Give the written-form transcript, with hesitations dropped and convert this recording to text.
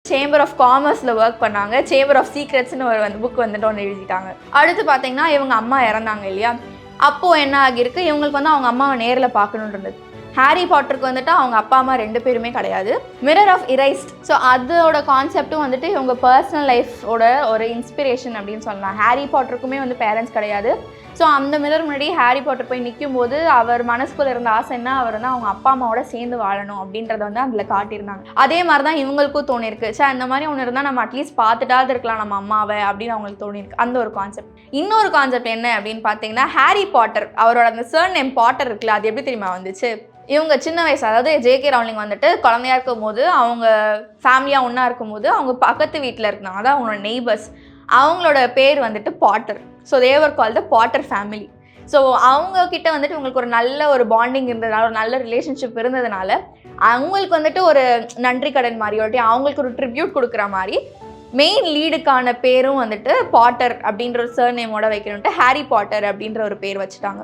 Chamber of காமர்ஸில் work பண்ணாங்க. Chamber of சீக்ரெட்ஸ்னு ஒரு book வந்துட்டு ஒன்று எழுதிட்டாங்க. அடுத்து பார்த்தீங்கன்னா இவங்க அம்மா இறந்தாங்க இல்லையா, அப்போது என்ன ஆகியிருக்கு, இவங்களுக்கு வந்து அவங்க அம்மாவை நேரில் பார்க்கணுன்னு இருந்தது. ஹாரி பாட்டருக்கு வந்துட்டு அவங்க அப்பா அம்மா 2 பேருமே கிடையாது. Mirror of இரேஸ்ட். ஸோ அதோட கான்செப்ட்டும் வந்துட்டு இவங்க பர்சனல் லைஃபோட ஒரு இன்ஸ்பிரேஷன் அப்படின்னு சொல்லலாம். ஹாரி பாட்டருக்குமே வந்து பேரண்ட்ஸ் கிடையாது. ஸோ அந்த மிரர் முன்னாடி ஹாரி பாட்டர் போய் நிற்கும் போது அவர் மனசுக்குள்ள இருந்த ஆசை என்ன, அவர் வந்து அவங்க அப்பா அம்மாவோட சேர்ந்து வாழணும் அப்படின்றத வந்து அதில் காட்டியிருந்தாங்க. அதே மாதிரி தான் இவங்களுக்கும் தோணிருக்கு, சார் இந்த மாதிரி ஒன்று இருந்தால் நம்ம அட்லீஸ்ட் பார்த்துட்டாவது இருக்கலாம் நம்ம அம்மாவை அப்படின்னு அவங்களுக்கு தோணிருக்கு. அந்த ஒரு கான்செப்ட். இன்னொரு கான்செப்ட் என்ன அப்படின்னு பார்த்தீங்கன்னா, ஹாரி பாட்டர் அவரோட அந்த சர் நேம் பாட்டர் இருக்குல்ல, அது எப்படி தெரியுமா வந்துச்சு? இவங்க சின்ன வயசு, அதாவது ஜேகே ரவுலிங் வந்துட்டு குழந்தையா இருக்கும் போது அவங்க ஃபேமிலியாக ஒன்றா இருக்கும்போது அவங்க பக்கத்து வீட்டில் இருந்தாங்க, அதான் அவங்களோட நெய்பர்ஸ். அவங்களோட பேர் வந்துட்டு Potter. So they were call the Potter family. So அவங்கக்கிட்ட வந்துட்டு உங்களுக்கு ஒரு நல்ல ஒரு பாண்டிங் இருந்ததுனால, ஒரு நல்ல ரிலேஷன்ஷிப் இருந்ததுனால அவங்களுக்கு வந்துட்டு ஒரு நன்றி கடன் மாதிரி, ஒரு அவங்களுக்கு ஒரு ட்ரிபியூட் கொடுக்குற மாதிரி மெயின் லீடுக்கான பேரும் வந்துட்டு பாட்டர் அப்படின்ற ஒரு சர் நேமோட வைக்கணுன்ட்டு ஹாரி பாட்டர் அப்படின்ற ஒரு பேர் வச்சுட்டாங்க.